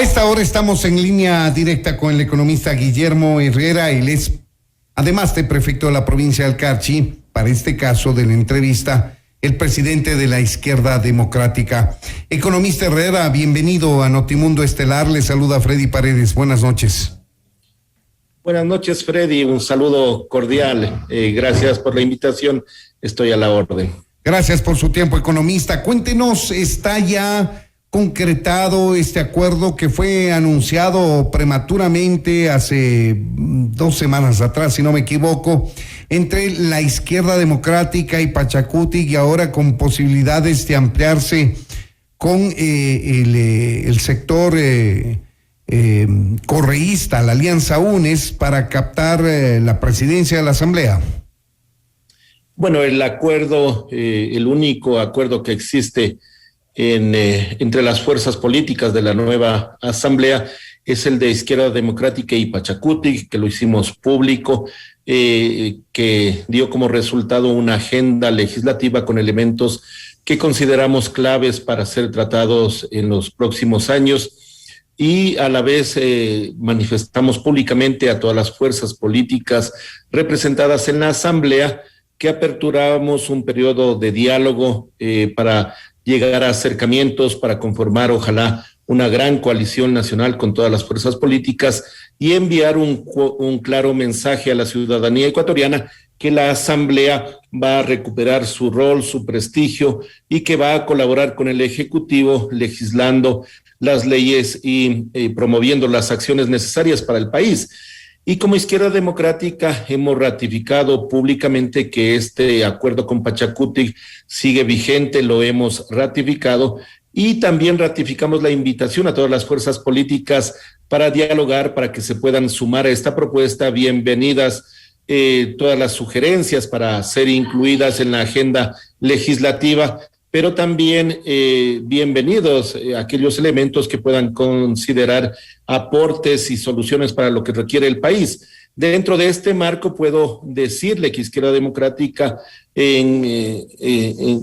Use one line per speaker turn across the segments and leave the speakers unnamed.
A esta hora estamos en línea directa con el economista Guillermo Herrera. Él es, además de prefecto de la provincia del Carchi, para este caso de la entrevista, el presidente de la Izquierda Democrática. Economista Herrera, bienvenido a Notimundo Estelar. Le saluda Freddy Paredes. Buenas noches.
Buenas noches, Freddy. Un saludo cordial. Gracias por la invitación. Estoy a la orden.
Gracias por su tiempo, economista. Cuéntenos, ¿está ya concretado este acuerdo que fue anunciado prematuramente hace 2 semanas atrás, si no me equivoco, entre la Izquierda Democrática y Pachacutic, y ahora con posibilidades de ampliarse con el sector correísta, la Alianza UNES, para captar la presidencia de la Asamblea?
Bueno, el acuerdo, el único acuerdo que existe entre las fuerzas políticas de la nueva Asamblea es el de Izquierda Democrática y Pachacutic, que lo hicimos público, que dio como resultado una agenda legislativa con elementos que consideramos claves para ser tratados en los próximos años, y a la vez manifestamos públicamente a todas las fuerzas políticas representadas en la Asamblea que aperturábamos un periodo de diálogo para llegar a acercamientos, para conformar ojalá una gran coalición nacional con todas las fuerzas políticas y enviar un claro mensaje a la ciudadanía ecuatoriana que la Asamblea va a recuperar su rol, su prestigio, y que va a colaborar con el Ejecutivo legislando las leyes y promoviendo las acciones necesarias para el país. Y como Izquierda Democrática hemos ratificado públicamente que este acuerdo con Pachacutic sigue vigente, lo hemos ratificado, y también ratificamos la invitación a todas las fuerzas políticas para dialogar, para que se puedan sumar a esta propuesta. Bienvenidas todas las sugerencias para ser incluidas en la agenda legislativa, pero también bienvenidos aquellos elementos que puedan considerar aportes y soluciones para lo que requiere el país. Dentro de este marco puedo decirle que Izquierda Democrática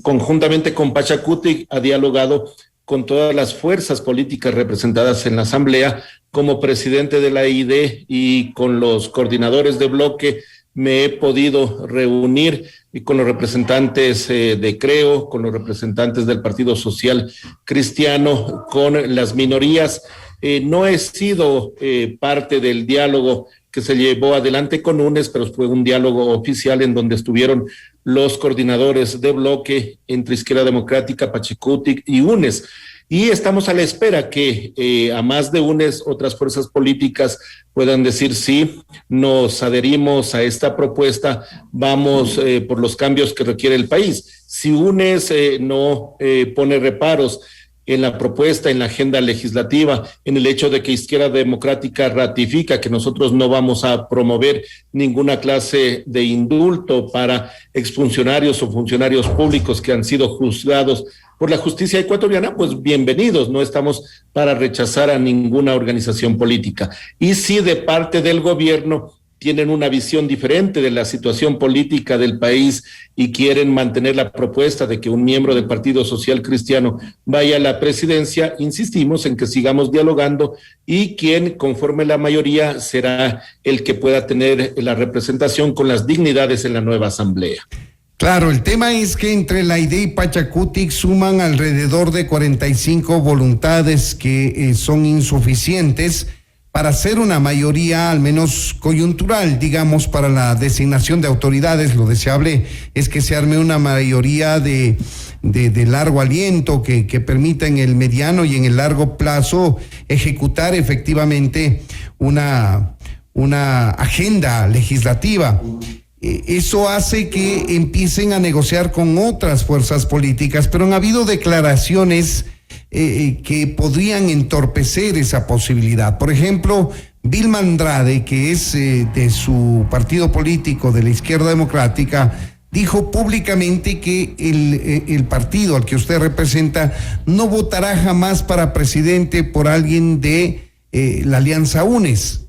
conjuntamente con Pachacutic ha dialogado con todas las fuerzas políticas representadas en la Asamblea. Como presidente de la ID y con los coordinadores de bloque me he podido reunir con los representantes de CREO, con los representantes del Partido Social Cristiano, con las minorías. No he sido parte del diálogo que se llevó adelante con UNES, pero fue un diálogo oficial en donde estuvieron los coordinadores de bloque entre Izquierda Democrática, Pachacutic y UNES. Y estamos a la espera que a más de UNES otras fuerzas políticas puedan decir sí, nos adherimos a esta propuesta, vamos por los cambios que requiere el país. Si UNES no pone reparos en la propuesta, en la agenda legislativa, en el hecho de que Izquierda Democrática ratifica que nosotros no vamos a promover ninguna clase de indulto para exfuncionarios o funcionarios públicos que han sido juzgados por la justicia ecuatoriana, pues bienvenidos, no estamos para rechazar a ninguna organización política. Y si de parte del gobierno tienen una visión diferente de la situación política del país y quieren mantener la propuesta de que un miembro del Partido Social Cristiano vaya a la presidencia, insistimos en que sigamos dialogando, y quien conforme la mayoría será el que pueda tener la representación con las dignidades en la nueva Asamblea.
Claro, el tema es que entre la ID y Pachacutic suman alrededor de 45 voluntades que son insuficientes para hacer una mayoría, al menos coyuntural, digamos, para la designación de autoridades. Lo deseable es que se arme una mayoría de largo aliento que permita en el mediano y en el largo plazo ejecutar efectivamente una agenda legislativa. Eso hace que empiecen a negociar con otras fuerzas políticas, pero han habido declaraciones que podrían entorpecer esa posibilidad. Por ejemplo, Vilma Andrade, que es de su partido político, de la Izquierda Democrática, dijo públicamente que el partido al que usted representa no votará jamás para presidente por alguien de la Alianza UNES.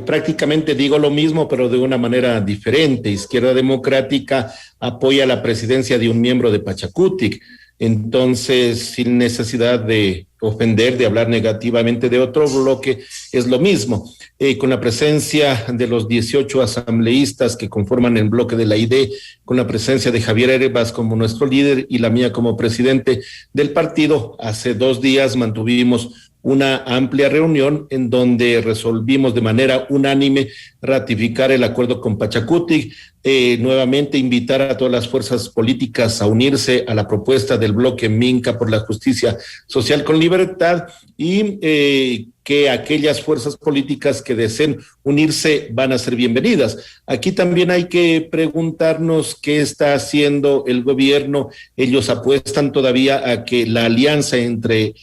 Prácticamente digo lo mismo, pero de una manera diferente. Izquierda Democrática apoya la presidencia de un miembro de Pachacutic. Entonces, sin necesidad de ofender, de hablar negativamente de otro bloque, es lo mismo. Con la presencia de los 18 asambleístas que conforman el bloque de la ID, con la presencia de Javier Erebas como nuestro líder y la mía como presidente del partido, hace 2 días mantuvimos una amplia reunión en donde resolvimos de manera unánime ratificar el acuerdo con Pachacutic, nuevamente invitar a todas las fuerzas políticas a unirse a la propuesta del bloque Minca por la justicia social con libertad y que aquellas fuerzas políticas que deseen unirse van a ser bienvenidas. Aquí también hay que preguntarnos qué está haciendo el gobierno. Ellos apuestan todavía a que la alianza entre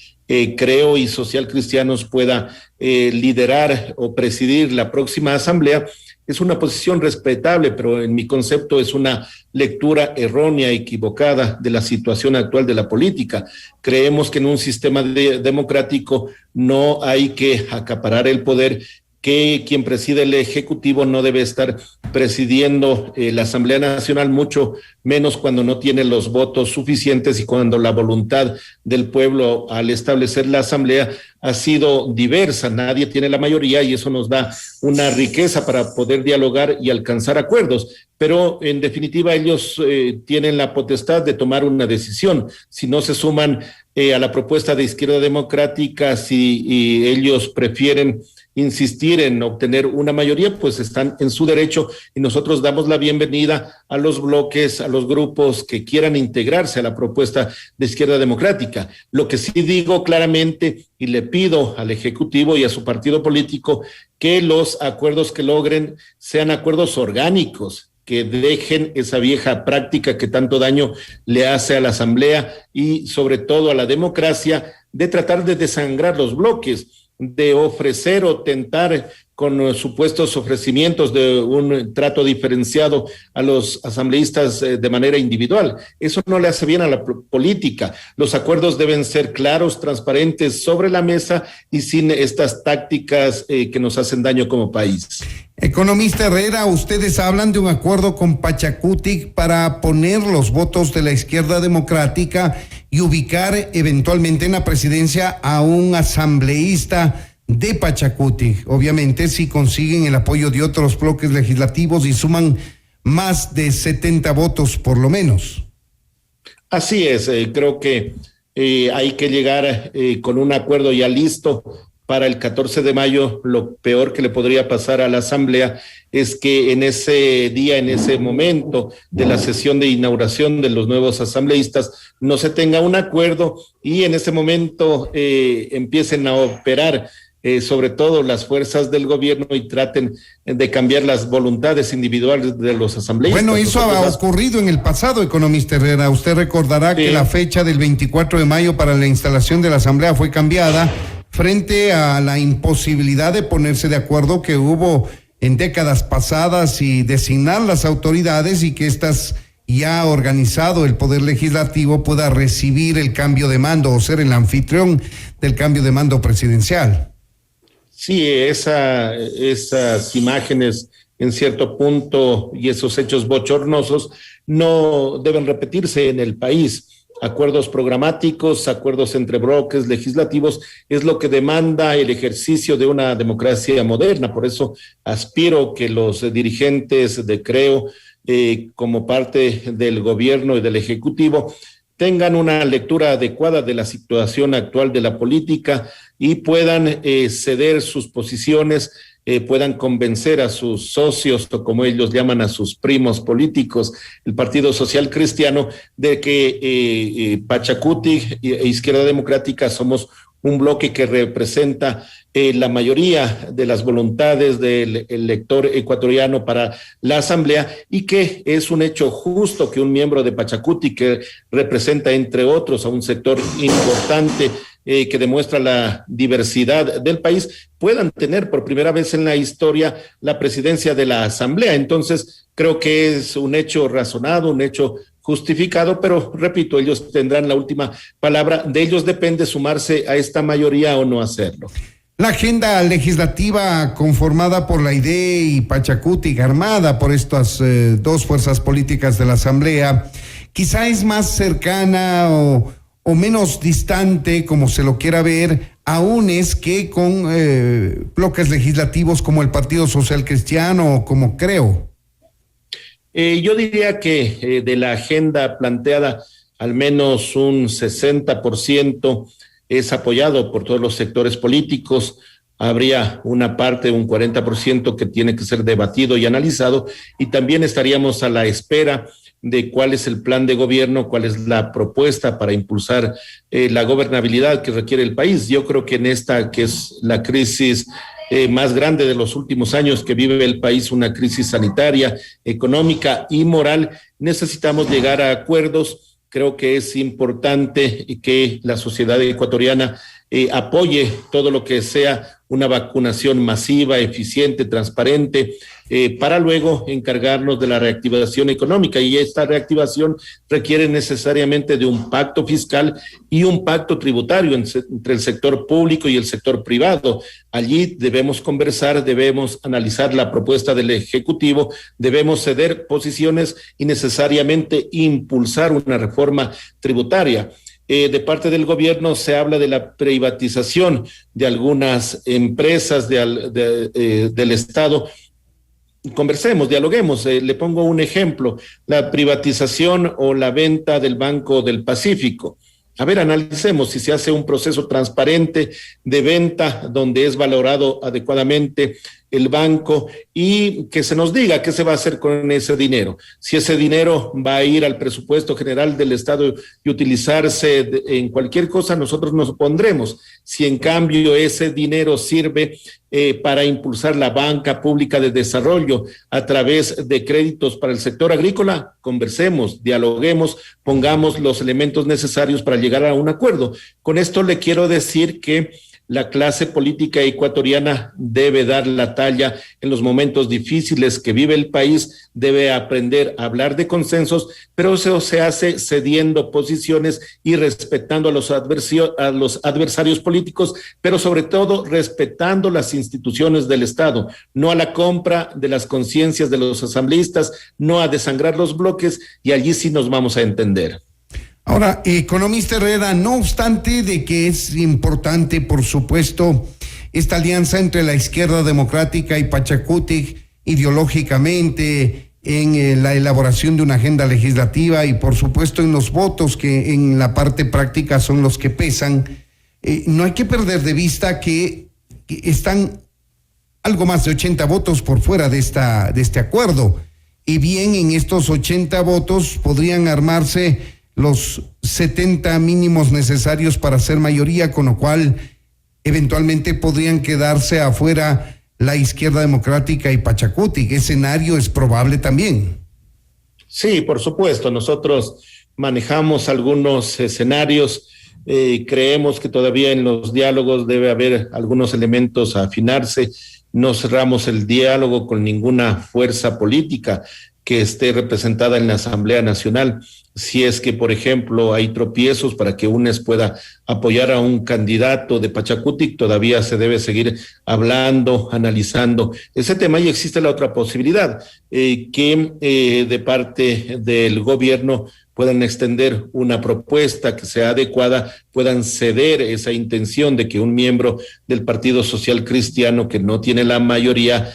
Creo y Social Cristianos pueda liderar o presidir la próxima asamblea. Es una posición respetable, pero en mi concepto es una lectura errónea, equivocada de la situación actual de la política. Creemos que en un sistema democrático no hay que acaparar el poder, que quien preside el Ejecutivo no debe estar presidiendo la Asamblea Nacional, mucho menos cuando no tiene los votos suficientes y cuando la voluntad del pueblo al establecer la Asamblea ha sido diversa. Nadie tiene la mayoría y eso nos da una riqueza para poder dialogar y alcanzar acuerdos. Pero en definitiva ellos tienen la potestad de tomar una decisión. Si no se suman a la propuesta de Izquierda Democrática, si ellos prefieren insistir en obtener una mayoría, pues están en su derecho y nosotros damos la bienvenida a los bloques, a los grupos que quieran integrarse a la propuesta de Izquierda Democrática. Lo que sí digo claramente y le pido al Ejecutivo y a su partido político que los acuerdos que logren sean acuerdos orgánicos, que dejen esa vieja práctica que tanto daño le hace a la Asamblea y sobre todo a la democracia, de tratar de desangrar los bloques, de ofrecer o tentar con supuestos ofrecimientos de un trato diferenciado a los asambleístas de manera individual. Eso no le hace bien a la política. Los acuerdos deben ser claros, transparentes, sobre la mesa y sin estas tácticas que nos hacen daño como país.
Economista Herrera, ustedes hablan de un acuerdo con Pachacutic para poner los votos de la Izquierda Democrática y ubicar eventualmente en la presidencia a un asambleísta de Pachacutic. Obviamente, si consiguen el apoyo de otros bloques legislativos y suman más de 70 votos por lo menos.
Así es, creo que hay que llegar con un acuerdo ya listo para el 14 de mayo. Lo peor que le podría pasar a la Asamblea es que en ese día, en ese momento de la sesión de inauguración de los nuevos asambleístas, no se tenga un acuerdo y en ese momento empiecen a operar sobre todo las fuerzas del gobierno y traten de cambiar las voluntades individuales de los asambleístas.
Bueno, eso ha ocurrido en el pasado, economista Herrera. Usted recordará que la fecha del 24 de mayo para la instalación de la asamblea fue cambiada frente a la imposibilidad de ponerse de acuerdo que hubo en décadas pasadas y designar las autoridades y que estas ya organizado el Poder Legislativo pueda recibir el cambio de mando o ser el anfitrión del cambio de mando presidencial.
Sí, esas imágenes en cierto punto y esos hechos bochornosos no deben repetirse en el país. Acuerdos programáticos, acuerdos entre bloques legislativos es lo que demanda el ejercicio de una democracia moderna. Por eso aspiro que los dirigentes de Creo, como parte del gobierno y del Ejecutivo, tengan una lectura adecuada de la situación actual de la política y puedan ceder sus posiciones, puedan convencer a sus socios, o como ellos llaman a sus primos políticos, el Partido Social Cristiano, de que Pachacutic e Izquierda Democrática somos un bloque que representa la mayoría de las voluntades del elector ecuatoriano para la Asamblea y que es un hecho justo que un miembro de Pachacutic, que representa entre otros a un sector importante que demuestra la diversidad del país, puedan tener por primera vez en la historia la presidencia de la Asamblea. Entonces, creo que es un hecho razonado, un hecho justificado, pero repito, ellos tendrán la última palabra. De ellos depende sumarse a esta mayoría o no hacerlo.
La agenda legislativa conformada por la ID y Pachacutic, armada por estas dos fuerzas políticas de la Asamblea, quizá es más cercana o menos distante, como se lo quiera ver, aún es que con bloques legislativos como el Partido Social Cristiano o como Creo.
Yo diría que de la agenda planteada, al menos un 60% es apoyado por todos los sectores políticos. Habría una parte, un 40% que tiene que ser debatido y analizado, y también estaríamos a la espera de cuál es el plan de gobierno, cuál es la propuesta para impulsar la gobernabilidad que requiere el país. Yo creo que en esta, que es la crisis más grande de los últimos años que vive el país, una crisis sanitaria, económica y moral, necesitamos llegar a acuerdos. Creo que es importante que la sociedad ecuatoriana apoye todo lo que sea una vacunación masiva, eficiente, transparente, para luego encargarnos de la reactivación económica, y esta reactivación requiere necesariamente de un pacto fiscal y un pacto tributario entre el sector público y el sector privado. Allí debemos conversar, debemos analizar la propuesta del Ejecutivo, debemos ceder posiciones y necesariamente impulsar una reforma tributaria. De parte del gobierno se habla de la privatización de algunas empresas del Estado. Conversemos, dialoguemos. Le pongo un ejemplo: la privatización o la venta del Banco del Pacífico. A ver, analicemos si se hace un proceso transparente de venta donde es valorado adecuadamente el banco y que se nos diga qué se va a hacer con ese dinero. Si ese dinero va a ir al presupuesto general del Estado y utilizarse en cualquier cosa, nosotros nos opondremos. Si en cambio ese dinero sirve para impulsar la banca pública de desarrollo a través de créditos para el sector agrícola, conversemos, dialoguemos, pongamos los elementos necesarios para llegar a un acuerdo. Con esto le quiero decir que la clase política ecuatoriana debe dar la talla en los momentos difíciles que vive el país, debe aprender a hablar de consensos, pero eso se hace cediendo posiciones y respetando a los adversarios políticos, pero sobre todo respetando las instituciones del Estado, no a la compra de las conciencias de los asambleístas, no a desangrar los bloques, y allí sí nos vamos a entender.
Ahora, economista Herrera, no obstante de que es importante, por supuesto, esta alianza entre la izquierda democrática y Pachakutik ideológicamente en la elaboración de una agenda legislativa y por supuesto en los votos que en la parte práctica son los que pesan, no hay que perder de vista que están algo más de 80 votos por fuera de este acuerdo, y bien en estos 80 votos podrían armarse los 70 mínimos necesarios para ser mayoría, con lo cual eventualmente podrían quedarse afuera la izquierda democrática y Pachakutik. ¿Qué escenario es probable también?
Sí, por supuesto. Nosotros manejamos algunos escenarios. Creemos que todavía en los diálogos debe haber algunos elementos a afinarse. No cerramos el diálogo con ninguna fuerza política que esté representada en la Asamblea Nacional. Si es que, por ejemplo, hay tropiezos para que UNES pueda apoyar a un candidato de Pachakutik, todavía se debe seguir hablando, analizando ese tema, y existe la otra posibilidad, que de parte del gobierno puedan extender una propuesta que sea adecuada, puedan ceder esa intención de que un miembro del Partido Social Cristiano que no tiene la mayoría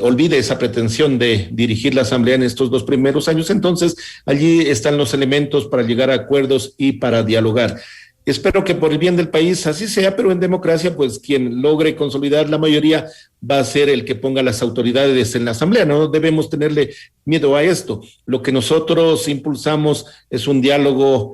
olvide esa pretensión de dirigir la Asamblea en estos 2 primeros años. Entonces, allí están los elementos para llegar a acuerdos y para dialogar. Espero que por el bien del país así sea, pero en democracia, pues quien logre consolidar la mayoría va a ser el que ponga las autoridades en la Asamblea. No debemos tenerle miedo a esto. Lo que nosotros impulsamos es un diálogo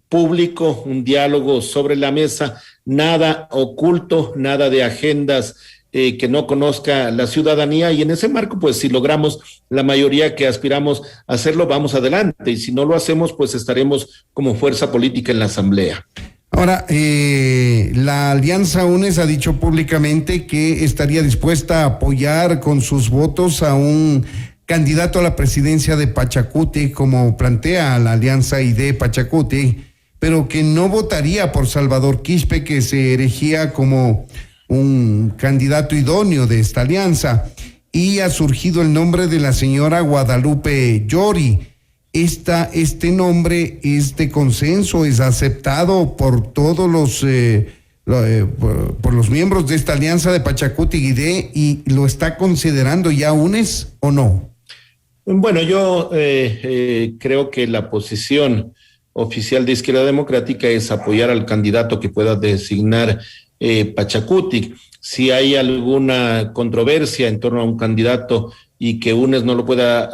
público, un diálogo sobre la mesa, nada oculto, nada de agendas que no conozca la ciudadanía, y en ese marco, pues si logramos la mayoría que aspiramos a hacerlo, vamos adelante, y si no lo hacemos, pues estaremos como fuerza política en la Asamblea.
Ahora, la Alianza UNES ha dicho públicamente que estaría dispuesta a apoyar con sus votos a un candidato a la presidencia de Pachakutik, como plantea la Alianza ID Pachakutik, pero que no votaría por Salvador Quispe, que se erigía como un candidato idóneo de esta alianza. y ha surgido el nombre de la señora Guadalupe Llori. Este nombre es de consenso, es aceptado por todos los por los miembros de esta alianza de Pachacuti-Guidé, y lo está considerando ya UNES, ¿o no?
Bueno, yo creo que la posición oficial de Izquierda Democrática es apoyar al candidato que pueda designar Pachacuti. Si hay alguna controversia en torno a un candidato y que UNES no lo pueda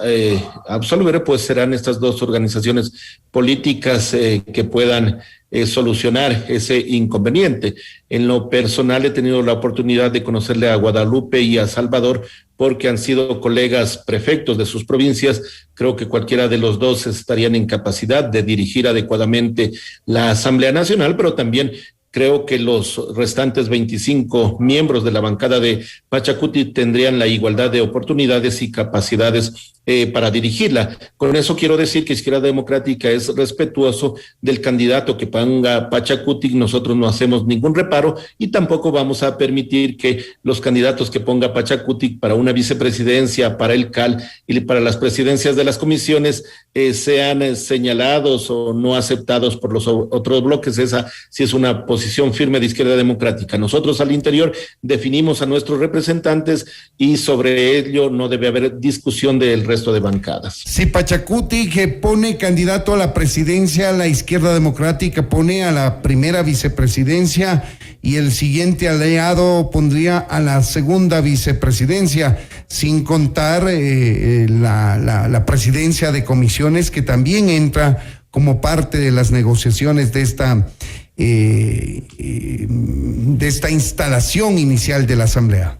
absolver, pues serán estas dos organizaciones políticas que puedan solucionar ese inconveniente. En lo personal he tenido la oportunidad de conocerle a Guadalupe y a Salvador porque han sido colegas prefectos de sus provincias. Creo que cualquiera de los dos estarían en capacidad de dirigir adecuadamente la Asamblea Nacional, pero también creo que los restantes 25 miembros de la bancada de Pachacuti tendrían la igualdad de oportunidades y capacidades para dirigirla. Con eso quiero decir que Izquierda Democrática es respetuoso del candidato que ponga Pachacuti. Nosotros no hacemos ningún reparo y tampoco vamos a permitir que los candidatos que ponga Pachacuti para una vicepresidencia, para el CAL y para las presidencias de las comisiones sean señalados o no aceptados por los otros bloques. Esa sí es una posición firme de Izquierda Democrática. Nosotros al interior definimos a nuestros representantes y sobre ello no debe haber discusión del resto de bancadas.
Si Pachacuti, que pone candidato a la presidencia, la Izquierda Democrática pone a la primera vicepresidencia y el siguiente aliado pondría a la segunda vicepresidencia, sin contar la presidencia de comisiones, que también entra como parte de las negociaciones de esta instalación inicial de la Asamblea.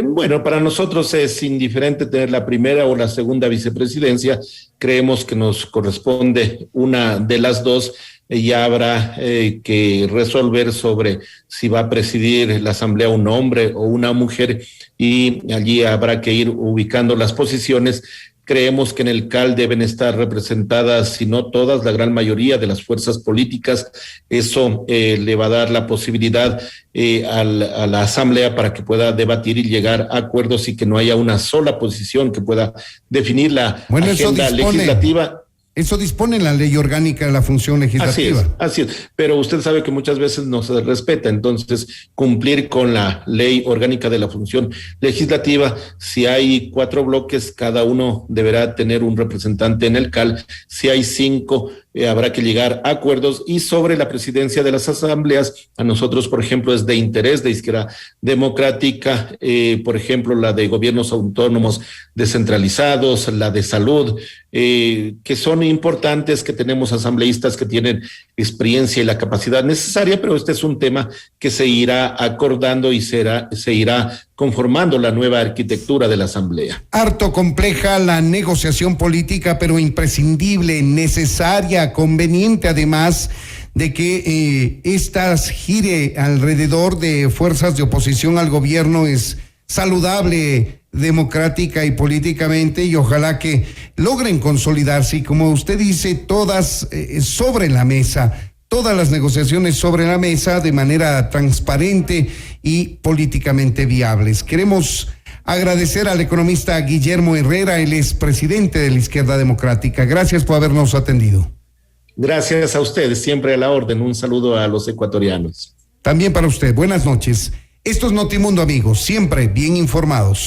Bueno, para nosotros es indiferente tener la primera o la segunda vicepresidencia. Creemos que nos corresponde una de las dos. Ya habrá que resolver sobre si va a presidir la Asamblea un hombre o una mujer, y allí habrá que ir ubicando las posiciones. Creemos que en el CAL deben estar representadas, si no todas, la gran mayoría de las fuerzas políticas. Eso le va a dar la posibilidad a la Asamblea para que pueda debatir y llegar a acuerdos y que no haya una sola posición que pueda definir la agenda legislativa.
Eso dispone la ley orgánica de la función legislativa.
Así es, pero usted sabe que muchas veces no se respeta, entonces cumplir con la ley orgánica de la función legislativa. Si hay 4 bloques, cada uno deberá tener un representante en el CAL. Si hay 5, habrá que llegar a acuerdos. Y sobre la presidencia de las asambleas, a nosotros, por ejemplo, es de interés de Izquierda Democrática, por ejemplo, la de gobiernos autónomos descentralizados, la de salud, que son importantes, que tenemos asambleístas que tienen experiencia y la capacidad necesaria, pero este es un tema que se irá acordando y se irá conformando la nueva arquitectura de la Asamblea.
Harto compleja la negociación política, pero imprescindible, necesaria, conveniente, además de que estas gire alrededor de fuerzas de oposición al gobierno. Es saludable democrática y políticamente, y ojalá que logren consolidarse, y como usted dice, todas sobre la mesa, todas las negociaciones sobre la mesa de manera transparente y políticamente viables. Queremos agradecer al economista Guillermo Herrera, él es presidente de la Izquierda Democrática. Gracias por habernos atendido.
Gracias a ustedes, siempre a la orden. Un saludo a los ecuatorianos.
También para usted, buenas noches. Esto es Notimundo, amigos, siempre bien informados.